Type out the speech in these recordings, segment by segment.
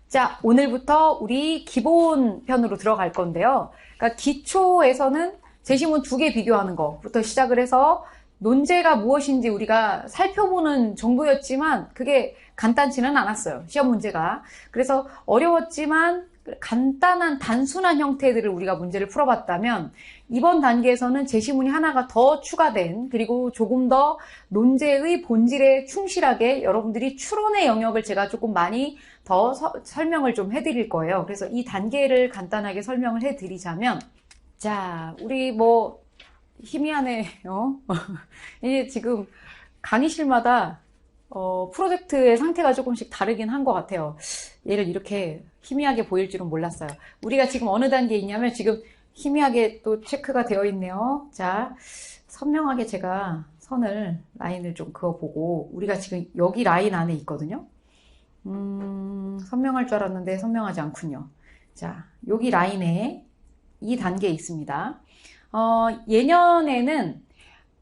자, 오늘부터 우리 기본 편으로 들어갈 건데요. 그러니까 기초에서는 제시문 2개 비교하는 것부터 시작을 해서 논제가 무엇인지 우리가 살펴보는 정도였지만 그게 간단치는 않았어요. 시험 문제가. 그래서 어려웠지만 간단한 단순한 형태들을 우리가 문제를 풀어봤다면 이번 단계에서는 제시문이 하나가 더 추가된, 그리고 조금 더 논제의 본질에 충실하게 여러분들이 추론의 영역을 제가 조금 많이 더 설명을 좀 해드릴 거예요. 그래서 이 단계를 간단하게 설명을 해드리자면, 자, 우리 뭐 희미하네요. 이게 지금 강의실마다 프로젝트의 상태가 조금씩 다르긴 한 것 같아요. 얘를 이렇게 희미하게 보일 줄은 몰랐어요. 우리가 지금 어느 단계에 있냐면 지금 희미하게 또 체크가 되어 있네요. 자, 선명하게 제가 라인을 좀 그어보고, 우리가 지금 여기 라인 안에 있거든요. 선명할 줄 알았는데 선명하지 않군요. 자, 여기 라인에 이 단계에 있습니다. 예년에는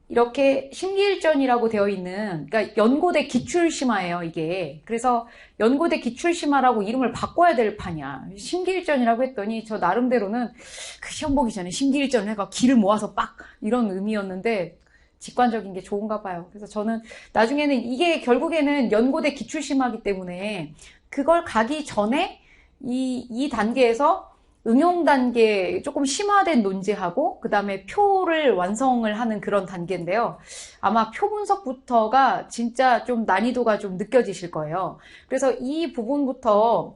이렇게 심기일전이라고 되어 있는, 그러니까 연고대 기출심화예요, 이게. 그래서 연고대 기출심화라고 이름을 바꿔야 될 판이야. 심기일전이라고 했더니 저 나름대로는 그 시험 보기 전에 심기일전을 해가 기를 모아서 빡! 이런 의미였는데 직관적인 게 좋은가 봐요. 그래서 저는 나중에는 이게 결국에는 연고대 기출심화이기 때문에 그걸 가기 전에 이 단계에서 응용 단계 조금 심화된 논제하고 그 다음에 표를 완성을 하는 그런 단계인데요. 아마 표 분석부터가 진짜 좀 난이도가 좀 느껴지실 거예요. 그래서 이 부분부터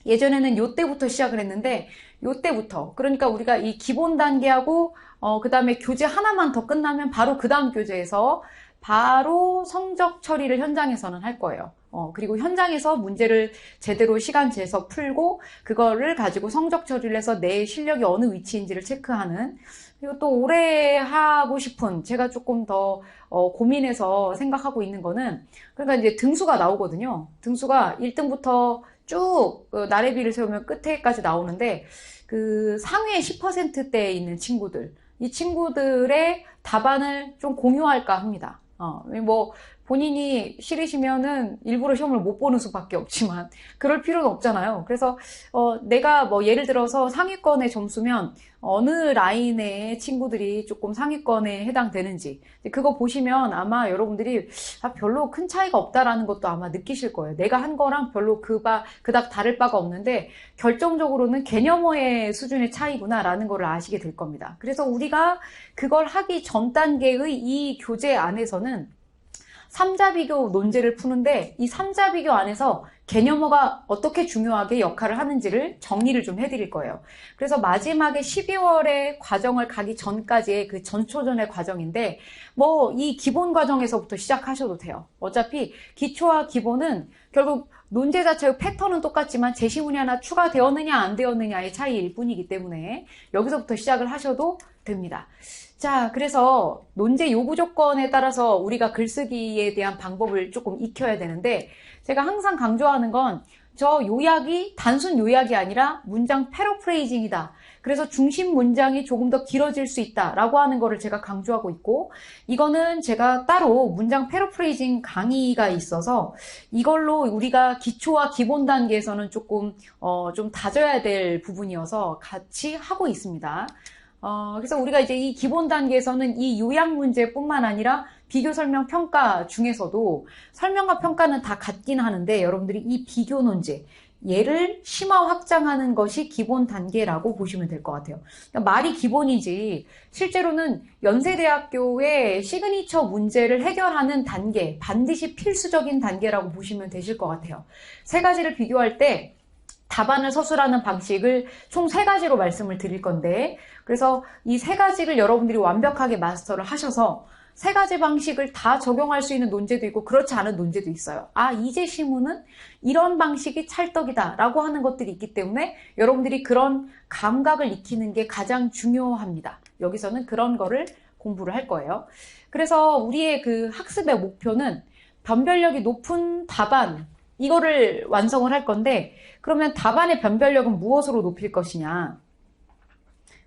예전에는 요때부터 시작을 했는데 요때부터, 그러니까 우리가 이 기본 단계하고 그 다음에 교재 하나만 더 끝나면 바로 그 다음 교재에서 바로 성적 처리를 현장에서는 할 거예요. 그리고 현장에서 문제를 제대로 시간 재서 풀고 그거를 가지고 성적 처리를 해서 내 실력이 어느 위치인지를 체크하는. 그리고 또 올해 하고 싶은, 제가 조금 더 고민해서 생각하고 있는 거는, 그러니까 이제 등수가 나오거든요. 등수가 1등부터 쭉 나래비를 세우면 끝에까지 나오는데, 그 상위에 10%대에 있는 친구들, 이 친구들의 답안을 좀 공유할까 합니다. 뭐 본인이 싫으시면은 일부러 시험을 못 보는 수밖에 없지만 그럴 필요는 없잖아요. 그래서 내가 뭐 예를 들어서 상위권의 점수면 어느 라인의 친구들이 조금 상위권에 해당되는지 그거 보시면 아마 여러분들이 별로 큰 차이가 없다라는 것도 아마 느끼실 거예요. 내가 한 거랑 별로 그닥 다를 바가 없는데 결정적으로는 개념어의 수준의 차이구나라는 걸 아시게 될 겁니다. 그래서 우리가 그걸 하기 전 단계의 이 교재 안에서는 3자 비교 논제를 푸는데 이 3자 비교 안에서 개념어가 어떻게 중요하게 역할을 하는지를 정리를 좀 해드릴 거예요. 그래서 마지막에 12월에 과정을 가기 전까지의 그 전초전의 과정인데 뭐 이 기본 과정에서부터 시작하셔도 돼요. 어차피 기초와 기본은 결국 논제 자체의 패턴은 똑같지만 제시문이 하나 추가되었느냐 안 되었느냐의 차이일 뿐이기 때문에 여기서부터 시작을 하셔도 됩니다. 자, 그래서 논제 요구 조건에 따라서 우리가 글쓰기에 대한 방법을 조금 익혀야 되는데 제가 항상 강조하는 건 저 요약이 단순 요약이 아니라 문장 패러프레이징이다. 그래서 중심 문장이 조금 더 길어질 수 있다라고 하는 거를 제가 강조하고 있고, 이거는 제가 따로 문장 패러프레이징 강의가 있어서 이걸로 우리가 기초와 기본 단계에서는 조금 좀 다져야 될 부분이어서 같이 하고 있습니다. 그래서 우리가 이제 이 기본 단계에서는 이 요약 문제뿐만 아니라 비교 설명 평가 중에서도 설명과 평가는 다 같긴 하는데 여러분들이 이 비교 논제, 얘를 심화 확장하는 것이 기본 단계라고 보시면 될 것 같아요. 그러니까 말이 기본이지 실제로는 연세대학교의 시그니처 문제를 해결하는 단계, 반드시 필수적인 단계라고 보시면 되실 것 같아요. 세 가지를 비교할 때 답안을 서술하는 방식을 총 3가지로 말씀을 드릴 건데, 그래서 이 3가지를 여러분들이 완벽하게 마스터를 하셔서 3가지 방식을 다 적용할 수 있는 논제도 있고 그렇지 않은 논제도 있어요. 이 제시문은 이런 방식이 찰떡이다 라고 하는 것들이 있기 때문에 여러분들이 그런 감각을 익히는 게 가장 중요합니다. 여기서는 그런 거를 공부를 할 거예요. 그래서 우리의 그 학습의 목표는 변별력이 높은 답안, 이거를 완성을 할 건데, 그러면 답안의 변별력은 무엇으로 높일 것이냐.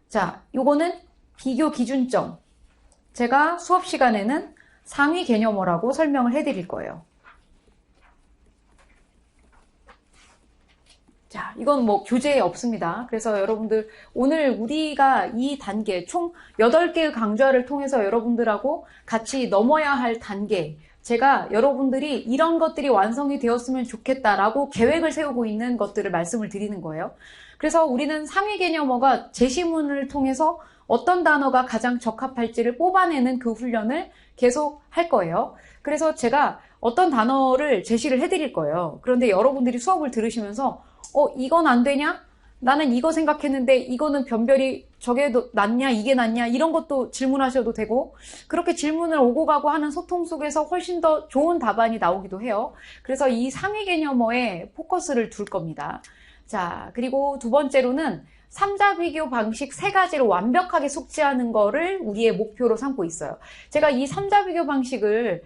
자, 요거는 비교 기준점. 제가 수업 시간에는 상위 개념어라고 설명을 해드릴 거예요. 자, 이건 뭐 교재에 없습니다. 그래서 여러분들 오늘 우리가 이 단계 총 8개의 강좌를 통해서 여러분들하고 같이 넘어야 할 단계, 제가 여러분들이 이런 것들이 완성이 되었으면 좋겠다라고 계획을 세우고 있는 것들을 말씀을 드리는 거예요. 그래서 우리는 상위 개념어가 제시문을 통해서 어떤 단어가 가장 적합할지를 뽑아내는 그 훈련을 계속 할 거예요. 그래서 제가 어떤 단어를 제시를 해드릴 거예요. 그런데 여러분들이 수업을 들으시면서 이건 안 되냐? 나는 이거 생각했는데 이거는 변별이 저게 낫냐? 이게 낫냐? 이런 것도 질문하셔도 되고, 그렇게 질문을 오고 가고 하는 소통 속에서 훨씬 더 좋은 답안이 나오기도 해요. 그래서 이 상위 개념어에 포커스를 둘 겁니다. 자, 그리고 두 번째로는 3자 비교 방식 3가지를 완벽하게 숙지하는 거를 우리의 목표로 삼고 있어요. 제가 이 3자 비교 방식을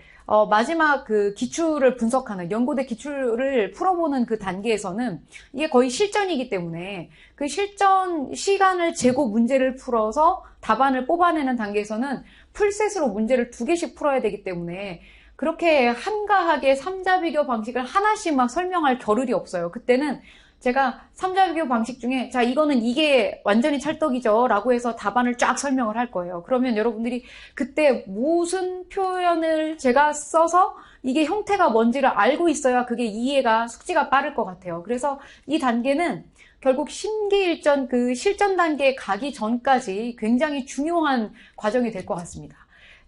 마지막 그 기출을 분석하는, 연고대 기출을 풀어보는 그 단계에서는 이게 거의 실전이기 때문에 그 실전 시간을 재고 문제를 풀어서 답안을 뽑아내는 단계에서는 풀셋으로 문제를 2개씩 풀어야 되기 때문에 그렇게 한가하게 3자 비교 방식을 하나씩 막 설명할 겨를이 없어요. 그때는 제가 3자 비교 방식 중에 자 이거는 이게 완전히 찰떡이죠 라고 해서 답안을 쫙 설명을 할 거예요. 그러면 여러분들이 그때 무슨 표현을 제가 써서 이게 형태가 뭔지를 알고 있어야 그게 이해가 숙지가 빠를 것 같아요. 그래서 이 단계는 결국 심기일전 그 실전 단계에 가기 전까지 굉장히 중요한 과정이 될 것 같습니다.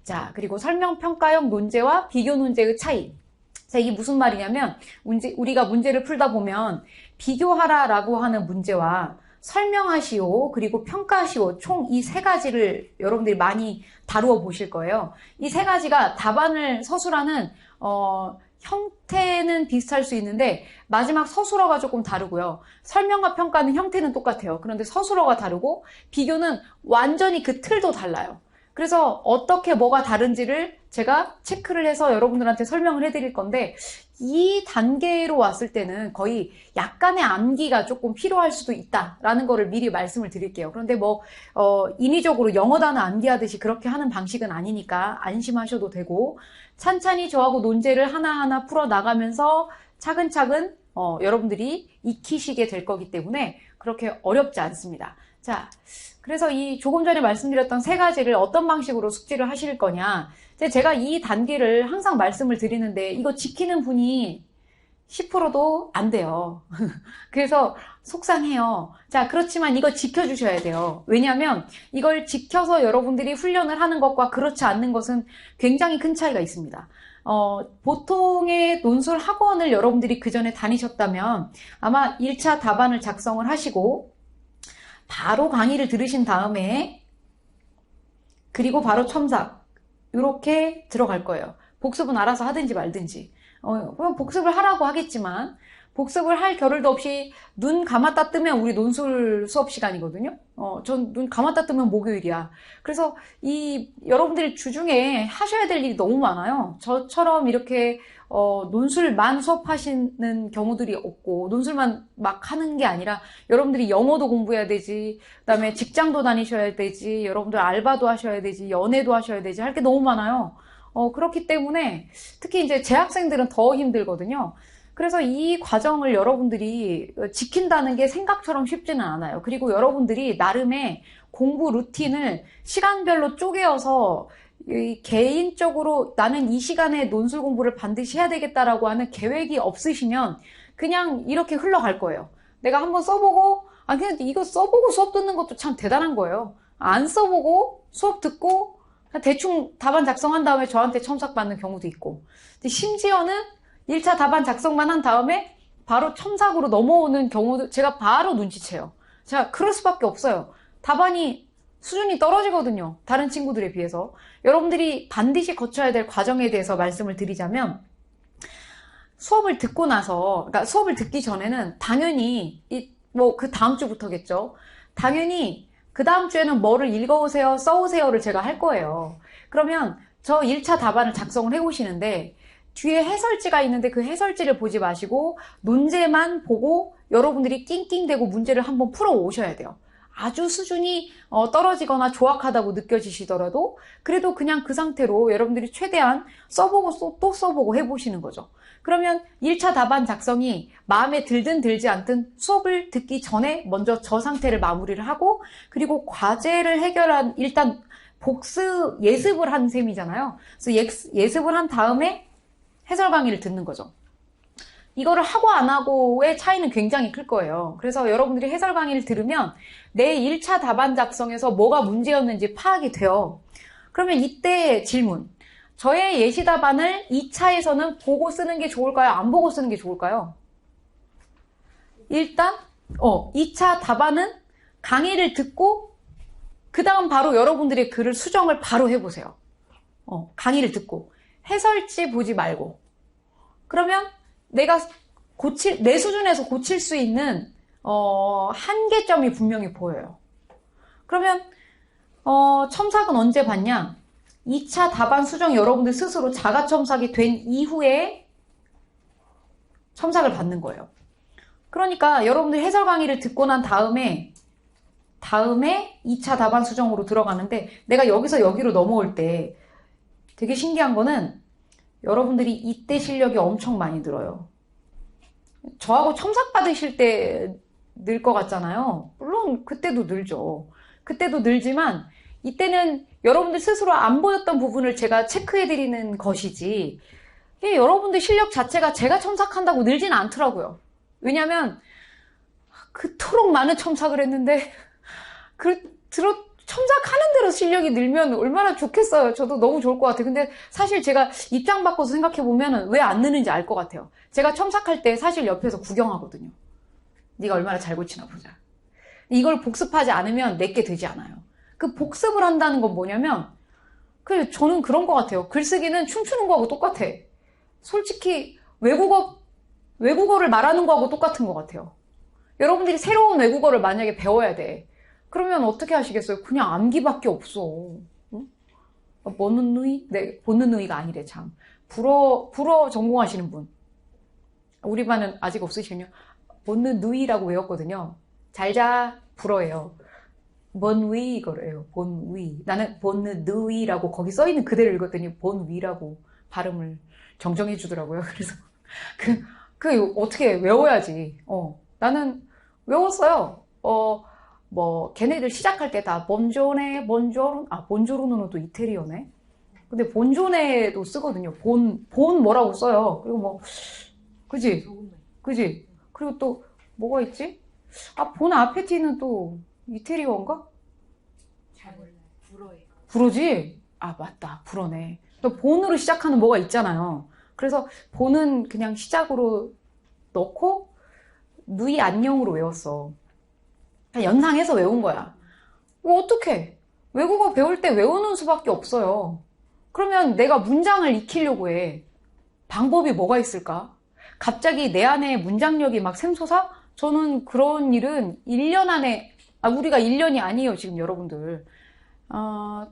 자, 그리고 설명평가형 논제와 비교 논제의 차이. 자, 이게 무슨 말이냐면 우리가 문제를 풀다 보면 비교하라라고 하는 문제와 설명하시오 그리고 평가하시오 총 이 3가지를 여러분들이 많이 다루어 보실 거예요. 이 3가지가 답안을 서술하는 형태는 비슷할 수 있는데 마지막 서술어가 조금 다르고요. 설명과 평가는 형태는 똑같아요. 그런데 서술어가 다르고 비교는 완전히 그 틀도 달라요. 그래서 어떻게 뭐가 다른지를 제가 체크를 해서 여러분들한테 설명을 해드릴 건데 이 단계로 왔을 때는 거의 약간의 암기가 조금 필요할 수도 있다라는 거를 미리 말씀을 드릴게요. 그런데 인위적으로 영어 단어 암기하듯이 그렇게 하는 방식은 아니니까 안심하셔도 되고 찬찬히 저하고 논제를 하나하나 풀어나가면서 차근차근 여러분들이 익히시게 될 거기 때문에 그렇게 어렵지 않습니다. 자, 그래서 이 조금 전에 말씀드렸던 3가지를 어떤 방식으로 숙지를 하실 거냐. 제가 이 단계를 항상 말씀을 드리는데 이거 지키는 분이 10%도 안 돼요. 그래서 속상해요. 자, 그렇지만 이거 지켜주셔야 돼요. 왜냐하면 이걸 지켜서 여러분들이 훈련을 하는 것과 그렇지 않는 것은 굉장히 큰 차이가 있습니다. 보통의 논술 학원을 여러분들이 그 전에 다니셨다면 아마 1차 답안을 작성을 하시고 바로 강의를 들으신 다음에 그리고 바로 첨삭 이렇게 들어갈 거예요. 복습은 알아서 하든지 말든지 그럼 복습을 하라고 하겠지만 복습을 할 겨를도 없이 눈 감았다 뜨면 우리 논술 수업 시간이거든요. 전 눈 감았다 뜨면 목요일이야. 그래서 여러분들이 주중에 하셔야 될 일이 너무 많아요. 저처럼 이렇게 논술만 수업하시는 경우들이 없고 논술만 막 하는 게 아니라 여러분들이 영어도 공부해야 되지, 그다음에 직장도 다니셔야 되지, 여러분들 알바도 하셔야 되지, 연애도 하셔야 되지, 할 게 너무 많아요. 그렇기 때문에 특히 이제 재학생들은 더 힘들거든요. 그래서 이 과정을 여러분들이 지킨다는 게 생각처럼 쉽지는 않아요. 그리고 여러분들이 나름의 공부 루틴을 시간별로 쪼개어서 개인적으로 나는 이 시간에 논술 공부를 반드시 해야 되겠다라고 하는 계획이 없으시면 그냥 이렇게 흘러갈 거예요. 내가 한번 써보고, 그냥 이거 써보고 수업 듣는 것도 참 대단한 거예요. 안 써보고 수업 듣고 대충 답안 작성한 다음에 저한테 첨삭 받는 경우도 있고, 근데 심지어는 1차 답안 작성만 한 다음에 바로 첨삭으로 넘어오는 경우도 제가 바로 눈치채요. 제가 그럴 수밖에 없어요. 답안이 수준이 떨어지거든요. 다른 친구들에 비해서. 여러분들이 반드시 거쳐야 될 과정에 대해서 말씀을 드리자면 수업을 듣고 나서, 그러니까 수업을 듣기 전에는 당연히 그 다음 주부터겠죠. 당연히 그 다음 주에는 뭐를 읽어오세요, 써오세요를 제가 할 거예요. 그러면 저 1차 답안을 작성을 해오시는데 뒤에 해설지가 있는데 그 해설지를 보지 마시고 논제만 보고 여러분들이 낑낑대고 문제를 한번 풀어 오셔야 돼요. 아주 수준이 떨어지거나 조악하다고 느껴지시더라도 그래도 그냥 그 상태로 여러분들이 최대한 써보고 또 써보고 해보시는 거죠. 그러면 1차 답안 작성이 마음에 들든 들지 않든 수업을 듣기 전에 먼저 저 상태를 마무리를 하고, 그리고 과제를 해결한, 일단 예습을 한 셈이잖아요. 그래서 예습을 한 다음에 해설 강의를 듣는 거죠. 이거를 하고 안 하고의 차이는 굉장히 클 거예요. 그래서 여러분들이 해설 강의를 들으면 내 1차 답안 작성에서 뭐가 문제였는지 파악이 돼요. 그러면 이때 질문. 저의 예시 답안을 2차에서는 보고 쓰는 게 좋을까요? 안 보고 쓰는 게 좋을까요? 일단 2차 답안은 강의를 듣고 그 다음 바로 여러분들의 글을 수정을 바로 해보세요. 강의를 듣고 해설지 보지 말고. 그러면 내가 내 수준에서 고칠 수 있는 한계점이 분명히 보여요. 그러면 첨삭은 언제 받냐? 2차 답안 수정 여러분들 스스로 자가 첨삭이 된 이후에 첨삭을 받는 거예요. 그러니까 여러분들 해설 강의를 듣고 난 다음에 2차 답안 수정으로 들어가는데, 내가 여기서 여기로 넘어올 때 되게 신기한 거는 여러분들이 이때 실력이 엄청 많이 늘어요. 저하고 첨삭 받으실 때 늘 것 같잖아요. 물론 그때도 늘죠. 그때도 늘지만 이때는 여러분들 스스로 안 보였던 부분을 제가 체크해드리는 것이지, 여러분들 실력 자체가 제가 첨삭한다고 늘진 않더라고요. 왜냐면 그토록 많은 첨삭을 했는데 첨삭하는 대로 실력이 늘면 얼마나 좋겠어요. 저도 너무 좋을 것 같아요. 근데 사실 제가 입장 바꿔서 생각해보면 왜 안 느는지 알 것 같아요. 제가 첨삭할 때 사실 옆에서 구경하거든요. 네가 얼마나 잘 고치나 보자. 이걸 복습하지 않으면 내게 되지 않아요. 그 복습을 한다는 건 뭐냐면, 저는 그런 것 같아요. 글쓰기는 춤추는 거하고 똑같아. 솔직히 외국어를 말하는 거하고 똑같은 것 같아요. 여러분들이 새로운 외국어를 만약에 배워야 돼. 그러면 어떻게 하시겠어요? 그냥 암기밖에 없어. 응? 보는 누이? 네, 보는 누이가 아니래, 참. 불어 전공하시는 분. 우리 반은 아직 없으시군요. 보는 누이라고 외웠거든요. 잘자, 불어예요. 본위 이거래요. 본위. 나는 보는 누이라고 거기 써있는 그대로 읽었더니 본위라고 발음을 정정해 주더라고요. 그래서 어떻게 외워야지. 나는 외웠어요. 걔네들 시작할 때 다 본조르노는 또 이태리어네. 근데 본조네도 쓰거든요. 본 뭐라고 써요. 그리고 그지? 그리고 또 뭐가 있지? 본 아페티는 또 이태리어인가? 잘 몰라요. 불어예요. 불어지? 맞다. 불어네. 또 본으로 시작하는 뭐가 있잖아요. 그래서 본은 그냥 시작으로 넣고 누이 안녕으로 외웠어. 그냥 연상해서 외운 거야. 어떡해. 외국어 배울 때 외우는 수밖에 없어요. 그러면 내가 문장을 익히려고 해. 방법이 뭐가 있을까? 갑자기 내 안에 문장력이 막 샘솟아? 저는 그런 일은 1년 안에, 우리가 1년이 아니에요, 지금 여러분들.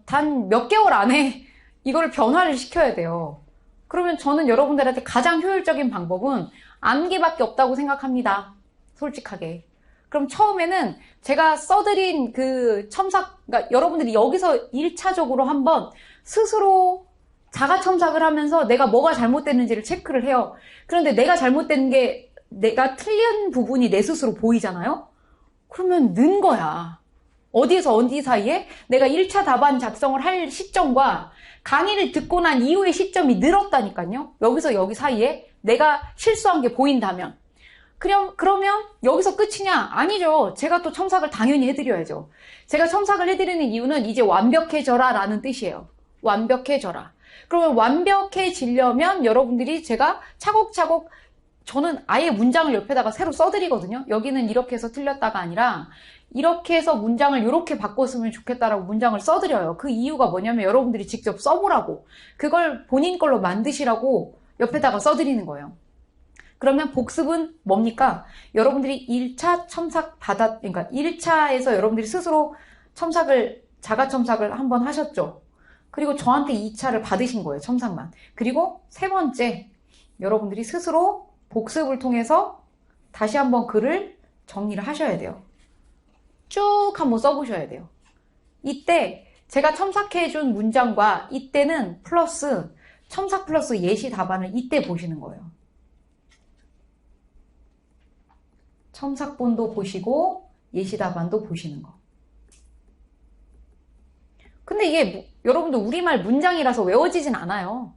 단 몇 개월 안에 이걸 변화를 시켜야 돼요. 그러면 저는 여러분들한테 가장 효율적인 방법은 암기밖에 없다고 생각합니다. 솔직하게. 그럼 처음에는 제가 써드린 그 그러니까 여러분들이 여기서 1차적으로 한번 스스로 자가 첨삭을 하면서 내가 뭐가 잘못됐는지를 체크를 해요. 그런데 내가 잘못된 게, 내가 틀린 부분이 내 스스로 보이잖아요? 그러면 는 거야. 어디에서 어디 사이에? 내가 1차 답안 작성을 할 시점과 강의를 듣고 난 이후의 시점이 늘었다니까요. 여기서 여기 사이에 내가 실수한 게 보인다면. 그러면 여기서 끝이냐? 아니죠. 제가 또 첨삭을 당연히 해드려야죠. 제가 첨삭을 해드리는 이유는 이제 완벽해져라 라는 뜻이에요. 완벽해져라. 그러면 완벽해지려면 여러분들이 제가 차곡차곡, 저는 아예 문장을 옆에다가 새로 써드리거든요. 여기는 이렇게 해서 틀렸다가 아니라 이렇게 해서 문장을 이렇게 바꿨으면 좋겠다라고 문장을 써드려요. 그 이유가 뭐냐면 여러분들이 직접 써보라고, 그걸 본인 걸로 만드시라고 옆에다가 써드리는 거예요. 그러면 복습은 뭡니까? 여러분들이 1차 그러니까 1차에서 여러분들이 스스로 자가 첨삭을 한번 하셨죠. 그리고 저한테 2차를 받으신 거예요, 첨삭만. 그리고 세 번째, 여러분들이 스스로 복습을 통해서 다시 한번 글을 정리를 하셔야 돼요. 쭉 한번 써보셔야 돼요. 이때 제가 첨삭해준 문장과 이때는 플러스, 첨삭 플러스 예시 답안을 이때 보시는 거예요. 첨삭본도 보시고 예시 답안도 보시는 거. 근데 이게 여러분들 우리말 문장이라서 외워지진 않아요.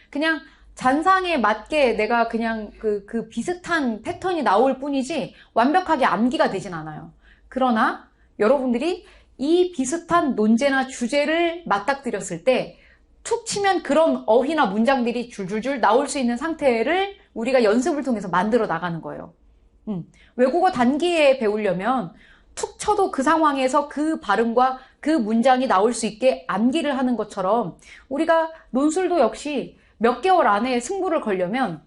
그냥 잔상에 맞게 내가 그냥 그 비슷한 패턴이 나올 뿐이지 완벽하게 암기가 되진 않아요. 그러나 여러분들이 이 비슷한 논제나 주제를 맞닥뜨렸을 때 툭 치면 그런 어휘나 문장들이 줄줄줄 나올 수 있는 상태를 우리가 연습을 통해서 만들어 나가는 거예요. 외국어 단기에 배우려면 툭 쳐도 그 상황에서 그 발음과 그 문장이 나올 수 있게 암기를 하는 것처럼 우리가 논술도 역시 몇 개월 안에 승부를 걸려면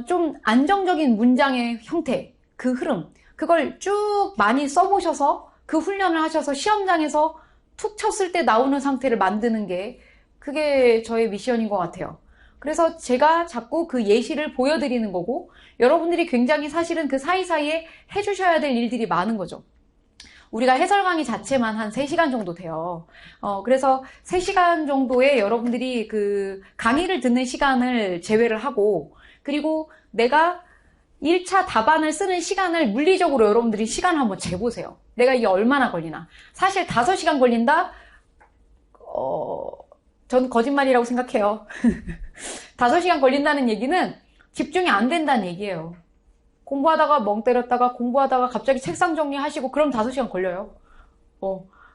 좀 안정적인 문장의 형태, 그 흐름, 그걸 쭉 많이 써보셔서 그 훈련을 하셔서 시험장에서 툭 쳤을 때 나오는 상태를 만드는 게 그게 저의 미션인 것 같아요. 그래서 제가 자꾸 그 예시를 보여드리는 거고 여러분들이 굉장히 사실은 그 사이사이에 해주셔야 될 일들이 많은 거죠. 우리가 해설 강의 자체만 한 3시간 정도 돼요. 그래서 3시간 정도에 여러분들이 그 강의를 듣는 시간을 제외를 하고 그리고 내가 1차 답안을 쓰는 시간을 물리적으로 여러분들이 시간을 한번 재보세요. 내가 이게 얼마나 걸리나. 사실 5시간 걸린다? 전 거짓말이라고 생각해요. 5시간 걸린다는 얘기는 집중이 안 된다는 얘기예요. 공부하다가 멍 때렸다가 공부하다가 갑자기 책상 정리하시고 그럼 5시간 걸려요.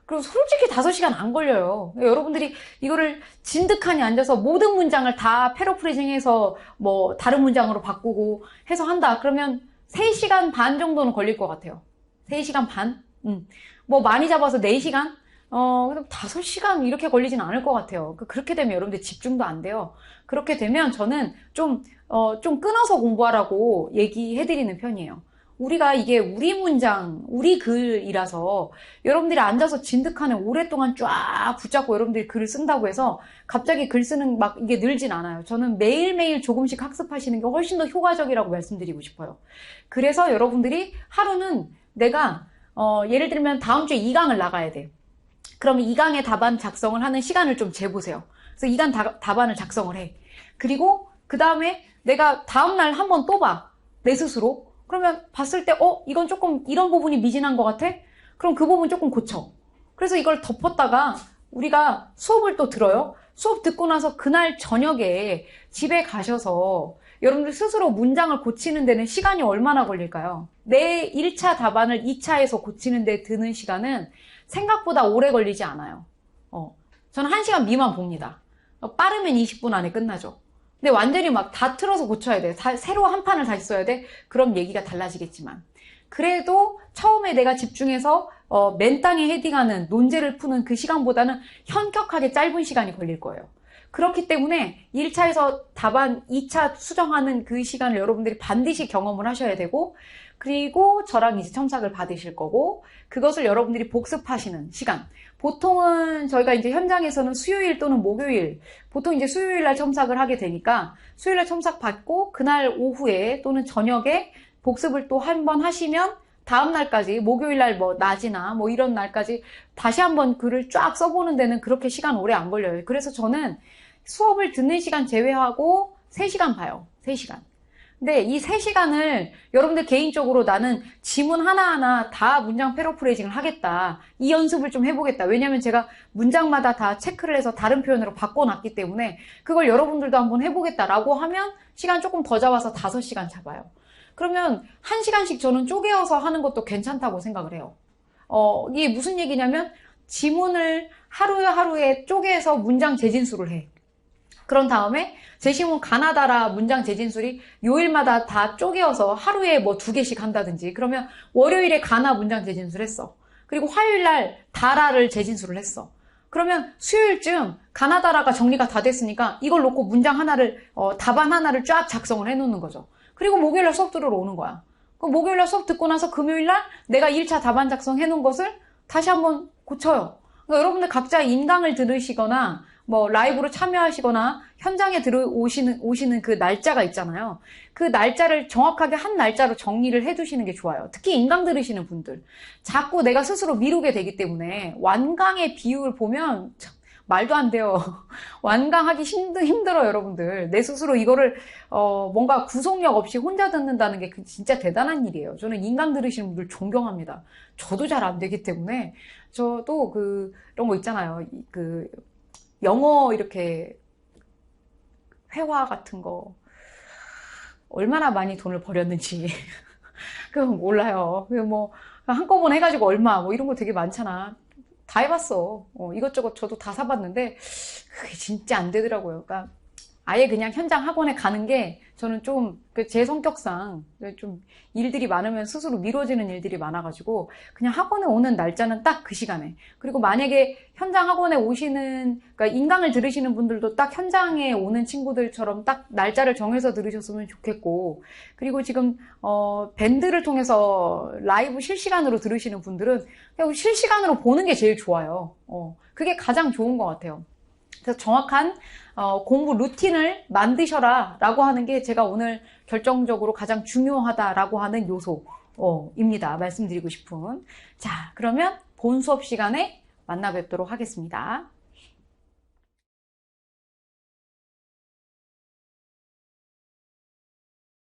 그리고 솔직히 5시간 안 걸려요. 여러분들이 이거를 진득하니 앉아서 모든 문장을 다 패러프레이징해서 뭐 다른 문장으로 바꾸고 해서 한다. 그러면 3시간 반 정도는 걸릴 것 같아요. 3시간 반? 뭐 많이 잡아서 4시간? 그럼 5시간 이렇게 걸리진 않을 것 같아요. 그렇게 되면 여러분들 집중도 안 돼요. 그렇게 되면 저는 좀 끊어서 공부하라고 얘기해드리는 편이에요. 우리가 이게 우리 문장, 우리 글이라서 여러분들이 앉아서 진득하게 오랫동안 쫙 붙잡고 여러분들이 글을 쓴다고 해서 갑자기 글 쓰는 막 이게 늘진 않아요. 저는 매일매일 조금씩 학습하시는 게 훨씬 더 효과적이라고 말씀드리고 싶어요. 그래서 여러분들이 하루는 내가 예를 들면 다음 주에 2강을 나가야 돼요. 그러면 2강의 답안 작성을 하는 시간을 좀 재보세요. 그래서 2강 답안을 작성을 해. 그리고 그 다음에 내가 다음날 한번 또 봐. 내 스스로. 그러면 봤을 때 이건 조금 이런 부분이 미진한 것 같아? 그럼 그 부분 조금 고쳐. 그래서 이걸 덮었다가 우리가 수업을 또 들어요. 수업 듣고 나서 그날 저녁에 집에 가셔서 여러분들 스스로 문장을 고치는 데는 시간이 얼마나 걸릴까요? 내 1차 답안을 2차에서 고치는 데 드는 시간은 생각보다 오래 걸리지 않아요. 저는 1시간 미만 봅니다. 빠르면 20분 안에 끝나죠. 근데 완전히 막 다 틀어서 고쳐야 돼. 새로 한 판을 다시 써야 돼. 그럼 얘기가 달라지겠지만. 그래도 처음에 내가 집중해서 맨 땅에 헤딩하는 논제를 푸는 그 시간보다는 현격하게 짧은 시간이 걸릴 거예요. 그렇기 때문에 1차에서 답안 2차 수정하는 그 시간을 여러분들이 반드시 경험을 하셔야 되고 그리고 저랑 이제 첨삭을 받으실 거고 그것을 여러분들이 복습하시는 시간. 보통은 저희가 이제 현장에서는 수요일 또는 목요일, 보통 이제 수요일 날 첨삭을 하게 되니까 수요일 날 첨삭 받고 그날 오후에 또는 저녁에 복습을 또 한 번 하시면 다음 날까지 목요일 날 뭐 낮이나 뭐 이런 날까지 다시 한번 글을 쫙 써보는 데는 그렇게 시간 오래 안 걸려요. 그래서 저는 수업을 듣는 시간 제외하고 3시간 봐요. 3시간. 근데 이 3시간을 여러분들 개인적으로 나는 지문 하나하나 다 문장 패러프레이징을 하겠다. 이 연습을 좀 해보겠다. 왜냐면 제가 문장마다 다 체크를 해서 다른 표현으로 바꿔놨기 때문에 그걸 여러분들도 한번 해보겠다라고 하면 시간 조금 더 잡아서 5시간 잡아요. 그러면 1시간씩 저는 쪼개어서 하는 것도 괜찮다고 생각을 해요. 이게 무슨 얘기냐면 지문을 하루하루에 쪼개서 문장 재진수를 해. 그런 다음에 제시문 가나다라 문장 재진술이 요일마다 다 쪼개어서 하루에 뭐 2개씩 한다든지 그러면 월요일에 가나 문장 재진술 했어. 그리고 화요일날 다라를 재진술을 했어. 그러면 수요일쯤 가나다라가 정리가 다 됐으니까 이걸 놓고 문장 하나를 답안 하나를 쫙 작성을 해놓는 거죠. 그리고 목요일날 수업 들으러 오는 거야. 그럼 목요일날 수업 듣고 나서 금요일날 내가 1차 답안 작성해 놓은 것을 다시 한번 고쳐요. 그러니까 여러분들 각자 인강을 들으시거나 뭐 라이브로 참여하시거나 현장에 오시는 그 날짜가 있잖아요. 그 날짜를 정확하게 한 날짜로 정리를 해두시는 게 좋아요. 특히 인강 들으시는 분들. 자꾸 내가 스스로 미루게 되기 때문에 완강의 비율 보면 참 말도 안 돼요. 완강하기 힘들어요, 여러분들. 내 스스로 이거를 뭔가 구속력 없이 혼자 듣는다는 게 진짜 대단한 일이에요. 저는 인강 들으시는 분들 존경합니다. 저도 잘 안 되기 때문에 저도 그런 거 있잖아요. 그 영어 이렇게 회화 같은 거 얼마나 많이 돈을 버렸는지 그건 몰라요. 뭐 한꺼번에 해가지고 얼마 뭐 이런 거 되게 많잖아. 다 해봤어. 이것저것 저도 다 사봤는데 그게 진짜 안 되더라고요. 그러니까 아예 그냥 현장 학원에 가는 게 저는 좀 제 성격상 좀 일들이 많으면 스스로 미뤄지는 일들이 많아가지고 그냥 학원에 오는 날짜는 딱 그 시간에, 그리고 만약에 현장 학원에 오시는, 그러니까 인강을 들으시는 분들도 딱 현장에 오는 친구들처럼 딱 날짜를 정해서 들으셨으면 좋겠고, 그리고 지금 밴드를 통해서 라이브 실시간으로 들으시는 분들은 그냥 실시간으로 보는 게 제일 좋아요. 그게 가장 좋은 것 같아요. 그래서 정확한 공부 루틴을 만드셔라 라고 하는 게 제가 오늘 결정적으로 가장 중요하다라고 하는 요소입니다. 말씀드리고 싶은. 자, 그러면 본 수업 시간에 만나 뵙도록 하겠습니다.